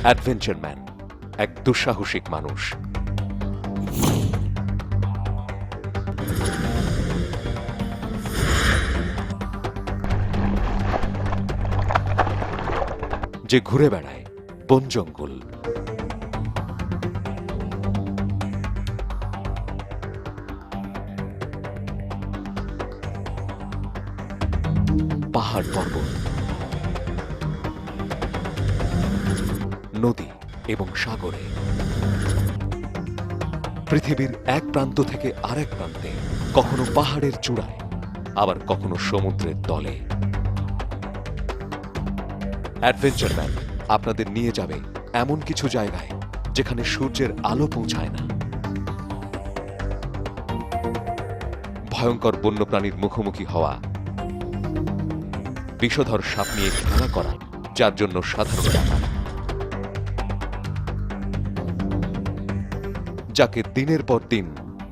Adventure man, এক দুঃসাহসিক মানুষ। যে ঘুরে বেড়ায় বন জঙ্গল, পাহাড় পর্বত, নদী এবং সাগরে, পৃথিবীর এক প্রান্ত থেকে আরেক প্রান্তে, কখনো পাহাড়ের চূড়ায়, আবার কখনো সমুদ্রের তলে। অ্যাডভেঞ্চার ম্যান আপনাদের নিয়ে যাবে এমন কিছু জায়গায় যেখানে সূর্যের আলো পৌঁছায় না, ভয়ঙ্কর বন্যপ্রাণীর মুখোমুখি হওয়া, বিষধর সাপ নিয়ে খেলা করা যার জন্য সাধারণ ব্যাপার, যাকে দিনের পর দিন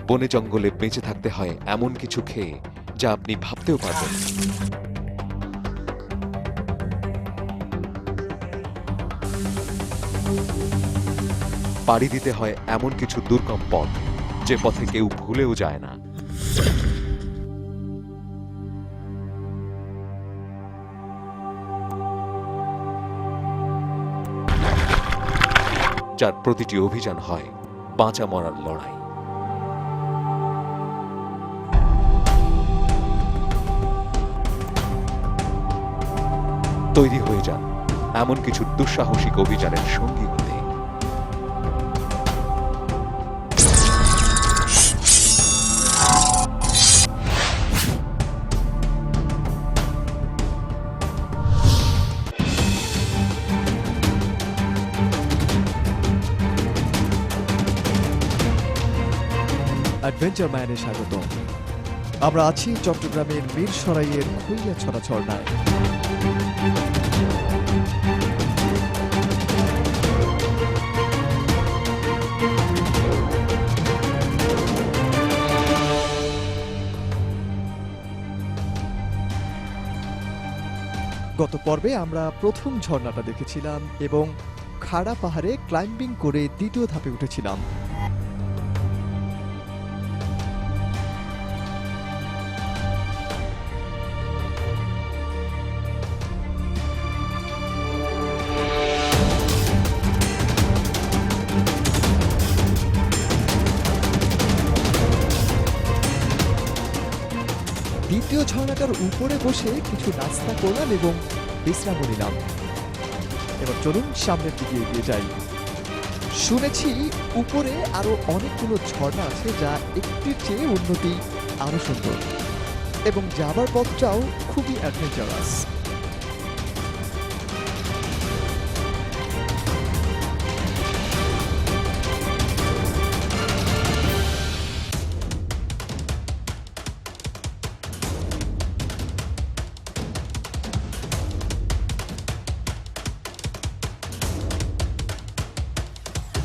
বনে জঙ্গলে বেঁচে থাকতে হয় এমন কিছু খেয়ে যা আপনি ভাবতেও পারবেন। পাড়ি দিতে হয় এমন কিছু দুর্গম পথ যে পথে কেউ ভুলেও যায় না। যার প্রতিটি অভিযান হয় বাঁচা মরার লড়াই। তৈরি হয়ে যান এমন কিছু দুঃসাহসিক অভিযানের সঙ্গী হতে। অ্যাডভেঞ্চার ম্যানে স্বাগত। আমরা আছি চট্টগ্রামের মিরসরাইয়ের খৈয়াছড়া ঝর্ণায়। গত পর্বে আমরা প্রথম ঝর্ণাটা দেখেছিলাম এবং খাড়া পাহাড়ে ক্লাইম্বিং করে দ্বিতীয় ধাপে উঠেছিলাম। দ্বিতীয় ঝর্ণাটার উপরে বসে কিছু নাস্তা করলাম এবং বিশ্রাম নিলাম। এবার চলুন সামনের দিকে এগিয়ে যাই। শুনেছি উপরে আরো অনেকগুলো ঝর্ণা আছে যা একটির চেয়ে অন্যটি আরো সুন্দর এবং যাবার পথটাও খুবই অ্যাডভেঞ্চারাস।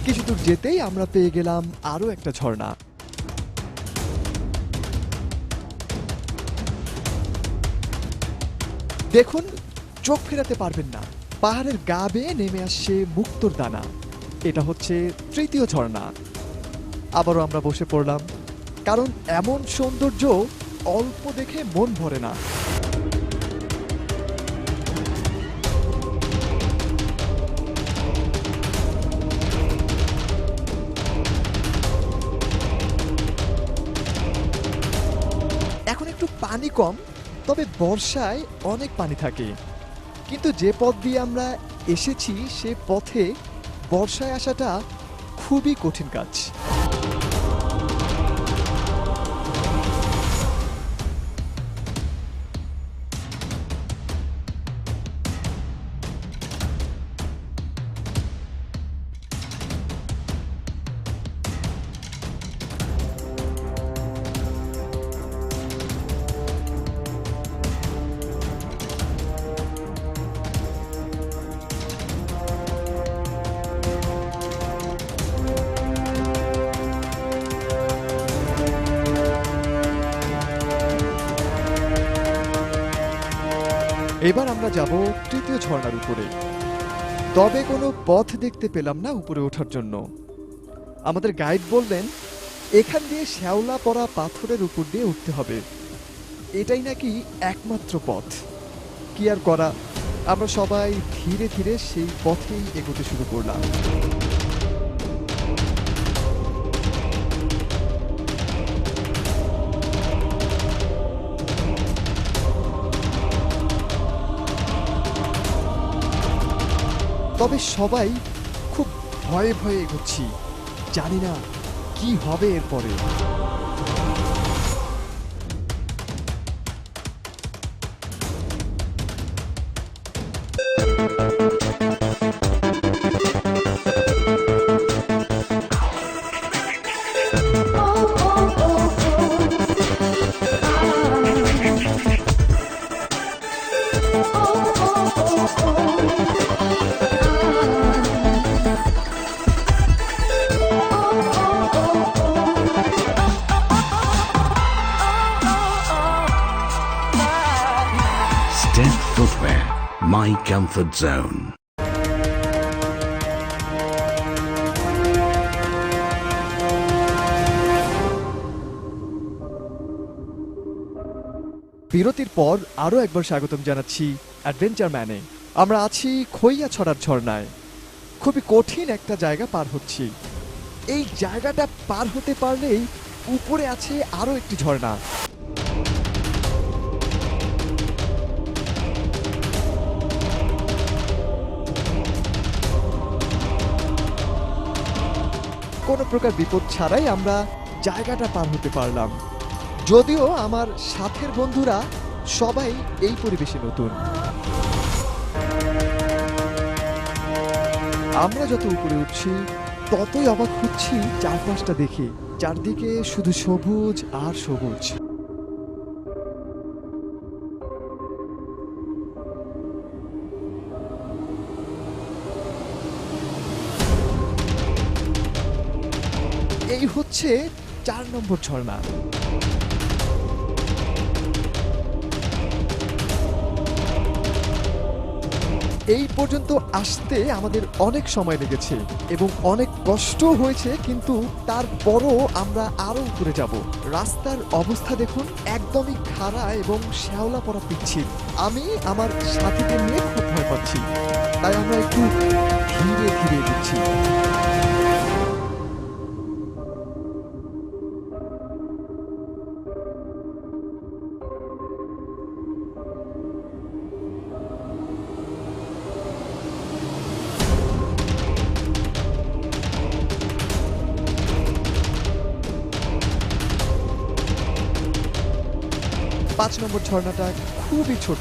কিছু দূর যেতেই আমরা পেয়ে গেলাম আরো একটা ঝর্ণা। দেখুন, চোখ ফেরাতে পারবেন না, পাহাড়ের গা বেয়ে নেমে আসছে মুক্তোর দানা। এটা হচ্ছে তৃতীয় ঝর্ণা। আবারও আমরা বসে পড়লাম, কারণ এমন সৌন্দর্য অল্প দেখে মন ভরে না। এখন একটু পানি কম, তবে বর্ষায় অনেক পানি থাকে। কিন্তু যে পথ দিয়ে আমরা এসেছি সে পথে বর্ষায় আসাটা খুবই কঠিন কাজ। এবার আমরা যাব তৃতীয় ঝর্ণার উপরে। তবে কোনো পথ দেখতে পেলাম না উপরে ওঠার জন্য। আমাদের গাইড বললেন এখান দিয়ে শ্যাওলা পড়া পাথরের উপর দিয়ে উঠতে হবে, এটাই নাকি একমাত্র পথ। কি আর করা, আমরা সবাই ধীরে ধীরে সেই পথেই এগোতে শুরু করলাম। তবে সবাই খুব ভয়ে ভয়ে এগোচ্ছি, জানি না কি হবে এরপরে। Step Footwear, my comfort zone. বিরতির পর আরও একবার স্বাগতম জানাচ্ছি অ্যাডভেঞ্চার ম্যানে। আমরা আছি খৈয়াছড়ার ঝর্ণায়। খুবই কঠিন একটা জায়গা পার হচ্ছি। এই জায়গাটা পার হতে পারলেই উপরে আছে আরও একটি ঝর্ণা। কোনো প্রকার বিপদ ছাড়াই আমরা জায়গাটা পার হতে পারলাম, যদিও আমার সাথের বন্ধুরা সবাই এই পরিবেশে নতুন। আমরা যত উপরে উঠছি ততই অবাক হচ্ছি চারপাশটা দেখে। চারদিকে শুধু সবুজ আর সবুজ। এই হচ্ছে 4 নম্বর ঝর্ণা। এই পর্যন্ত আসতে আমাদের অনেক সময় লেগেছে এবং অনেক কষ্ট হয়েছে, কিন্তু তারপরও আমরা আরো উপরে যাব। রাস্তার অবস্থা দেখুন, একদমই খাড়া এবং শ্যাওলা পড়া পিচ্ছিল। আমি আমার সাথীদের নিয়ে খুব ভয় পাচ্ছি, তাই আমরা একটু ধীরে ধীরে এগোচ্ছি। পাঁচ নম্বর ঝর্ণাটা খুবই ছোট।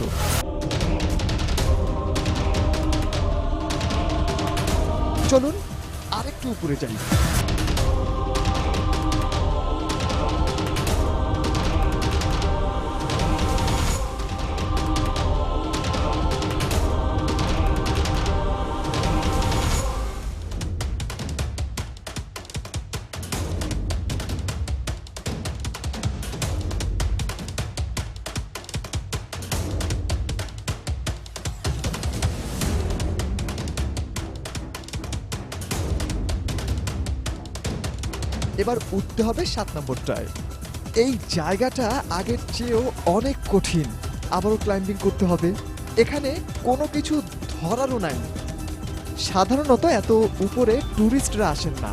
চলুন আরেকটু উপরে যাই। এবার উঠতে হবে 7 নম্বরটায়। এই জায়গাটা আগের চেয়েও অনেক কঠিন, আবারও ক্লাইম্বিং করতে হবে। এখানে কোনো কিছু ধরারও নাই। সাধারণত এত উপরে ট্যুরিস্টরা আসেন না,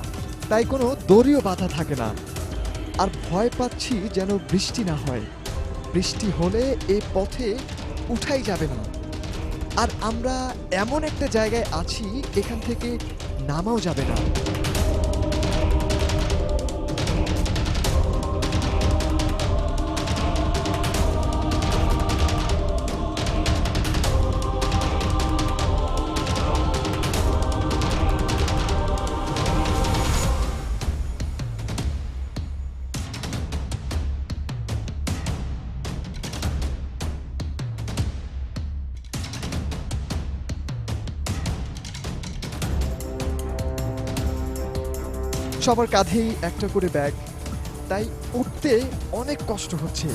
তাই কোনো দড়িও বাঁধা থাকে না। আর ভয় পাচ্ছি যেন বৃষ্টি না হয়। বৃষ্টি হলে এই পথে উঠাই যাবে না। আর আমরা এমন একটা জায়গায় আছি, এখান থেকে নামাও যাবে না। সবার কাঁধেই একটা করে ব্যাগ, তাই উঠতে অনেক কষ্ট হচ্ছে।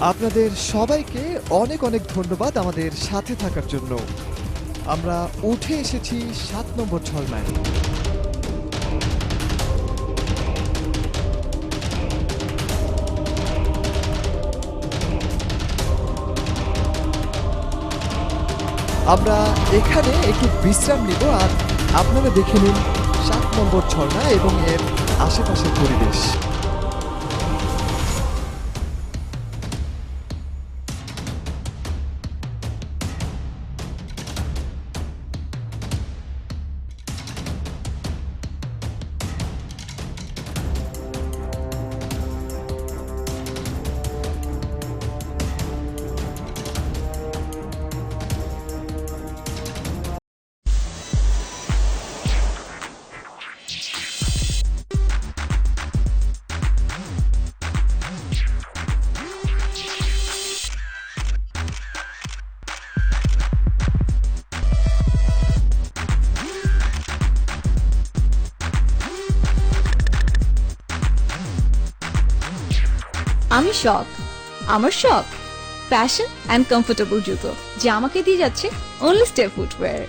আপনাদের সবাইকে অনেক অনেক ধন্যবাদ আমাদের সাথে থাকার জন্য। আমরা উঠে এসেছি 7 নম্বর ঝর্ণায়। আমরা এখানে একটু বিশ্রাম নিব, আর আপনারা দেখে নিন 7 নম্বর ঝর্ণা এবং এর আশেপাশের পরিবেশ। আমি শখ, আমার শখ ফ্যাশন অ্যান্ড কমফোর্টেবল জুতো, যা আমাকে দিয়ে যাচ্ছে অনলি স্টেপ ফুটওয়্যার।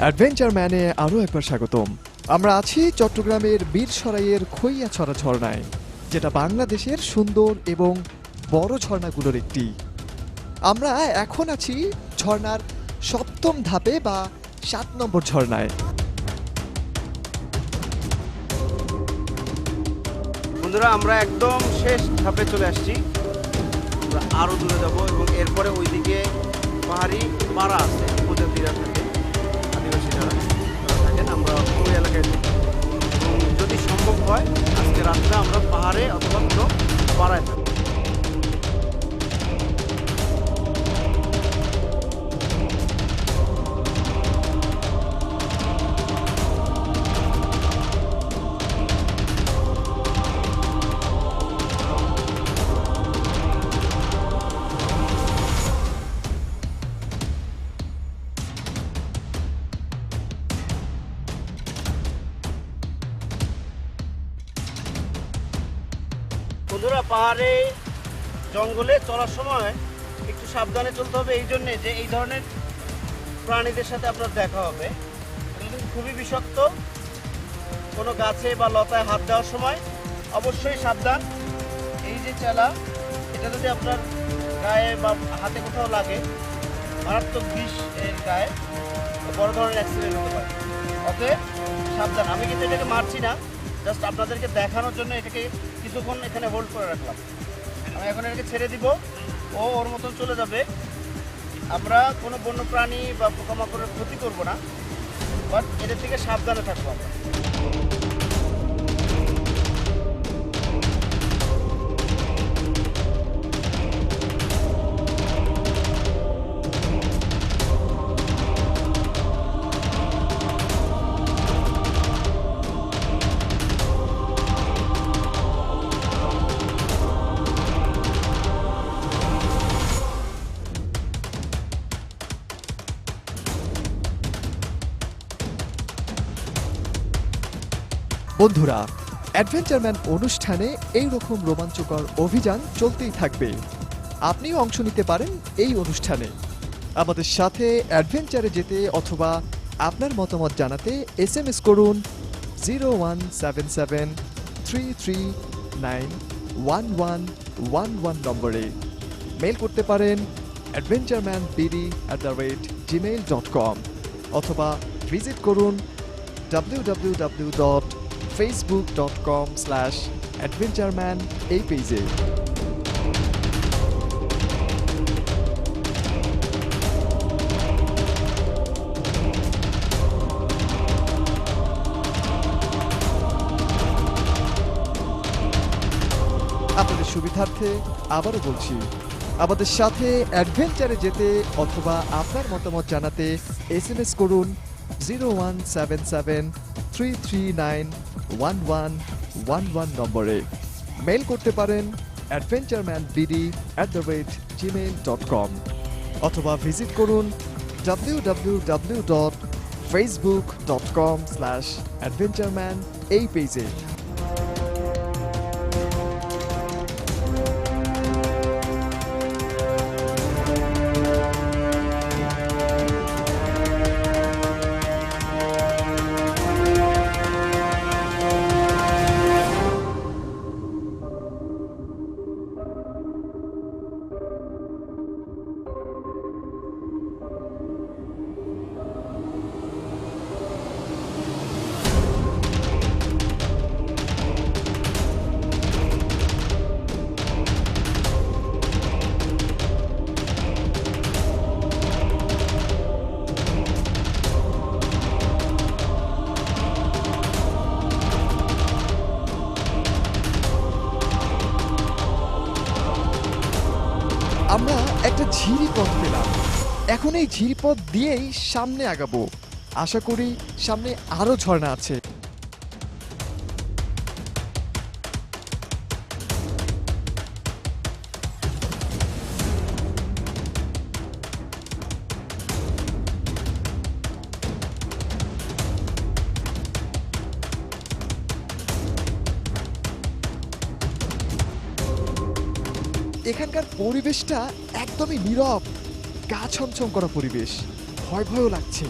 অ্যাডভেঞ্চার ম্যানে আরও একবার স্বাগতম। আমরা আছি চট্টগ্রামের বীরসরাইয়ের খৈয়াছড়া ঝর্ণায়, যেটা বাংলাদেশের সুন্দর এবং বড় ঝর্ণাগুলোর একটি। আমরা এখন আছি ঝর্ণার 7ম ধাপে বা 7 নম্বর ঝর্ণায়। বন্ধুরা, আমরা একদম শেষ ধাপে চলে আসছি। আমরা আরও দূরে যাব এবং এরপরে ওইদিকে পাহাড়ি পাড়া আছে, উপজাতিরা থাকে, আদিবাসী যারা থাকেন। আমরা ওই এলাকায় থাকি এবং যদি সম্ভব হয় আজকে রাত্রে আমরা পাহাড়ে অথবা কোনো পাড়ায় থাকি। বন্ধুরা, পাহাড়ে জঙ্গলে চলার সময় একটু সাবধানে চলতে হবে, এই জন্যে যে এই ধরনের প্রাণীদের সাথে আপনার দেখা হবে। এগুলো কিন্তু খুবই বিষাক্ত। কোনো গাছে বা লতায় হাত দেওয়ার সময় অবশ্যই সাবধান। এই যে চেলা, এটা যদি আপনার গায়ে বা হাতে কোথাও লাগে, মারাত্মক বিষ এর গায়ে, বড় ধরনের অ্যাক্সিডেন্ট হতে পারে। অতএব সাবধান। আমি কিন্তু এটাকে মারছি না, জাস্ট আপনাদেরকে দেখানোর জন্য এটাকে কিছুক্ষণ এখানে হোল্ড করে রাখলাম। আমি এখন এটাকে ছেড়ে দিব, ও ওর মতন চলে যাবে। আমরা কোনো বন্য প্রাণী বা পোকামাকড়ের ক্ষতি করব না, বাট এদের থেকে সাবধানে থাকবো আমরা। বন্ধুরা, অ্যাডভেঞ্চারম্যান অনুষ্ঠানে এই রকম রোমাঞ্চকর অভিযান চলতেই থাকবে। আপনিও অংশ নিতে পারেন এই অনুষ্ঠানে। আমাদের সাথে অ্যাডভেঞ্চারে যেতে অথবা আপনার মতামত জানাতে SMS করুন 01773391111 নম্বরে। মেল করতে পারেন adventuremanbd@gmail.com অথবা ভিজিট করুন www.facebook.com/adventureman এই পেজে। আপনাদের সুবিধার্থে আবারও বলছি, আমাদের সাথে অ্যাডভেঞ্চারে যেতে অথবা আপনার মতামত জানাতে SMS করুন 01773391111 নম্বরে। মেল করতে পারেন adventuremanbd@gmail.com অথবা ভিজিট করুন www.facebook.com/adventureman এই পেজে। আমরা একটা ঝিরিপথ পেলাম। এখন এই ঝিরিপথ দিয়েই সামনে আগাবো। আশা করি সামনে আরো ঝর্ণা আছে। এখানকার পরিবেশটা একদমই নীরব, গা ছমছম করা পরিবেশ, ভয় ভয়ও লাগছে।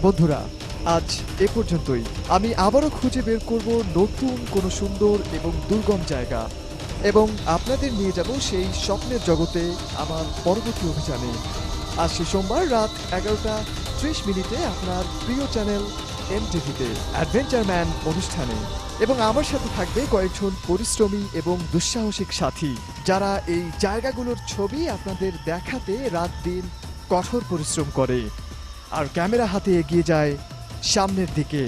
বন্ধুরা, আজ এ পর্যন্তই। আমি আবারও খুঁজে বের করব নতুন কোনো সুন্দর এবং দুর্গম জায়গা, এবং আপনাদের নিয়ে যাব সেই স্বপ্নের জগতে আমার পরবর্তী অভিযানে। আজ সোমবার রাত 11:30 আপনার প্রিয় চ্যানেল MTVতে অ্যাডভেঞ্চার ম্যান অনুষ্ঠানে, এবং আমার সাথে থাকবে কয়েকজন পরিশ্রমী এবং দুঃসাহসিক সাথী, যারা এই জায়গাগুলোর ছবি আপনাদের দেখাতে রাত দিন কঠোর পরিশ্রম করে আর ক্যামেরা হাতে এগিয়ে যায় সামনের দিকে।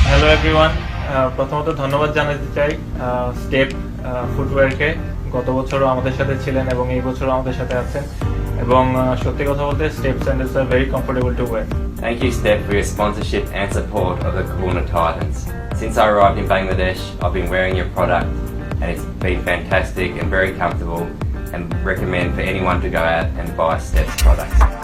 হ্যালো এভরিওয়ান, প্রথমত ধন্যবাদ জানাতে চাই স্টেপ ফুটওয়্যারকে। গত বছরও আমাদের সাথে ছিলেন এবং এই বছরও আমাদের সাথে আছেন, এবং সত্যি কথা বলতে step sandals are very comfortable two wire. Thank you, Steph, for your sponsorship and support of the Corona Titans. Since I arrived in Bangladesh, I've been wearing your product and it's been fantastic and very comfortable, and recommend for anyone to go out and buy Steph's products.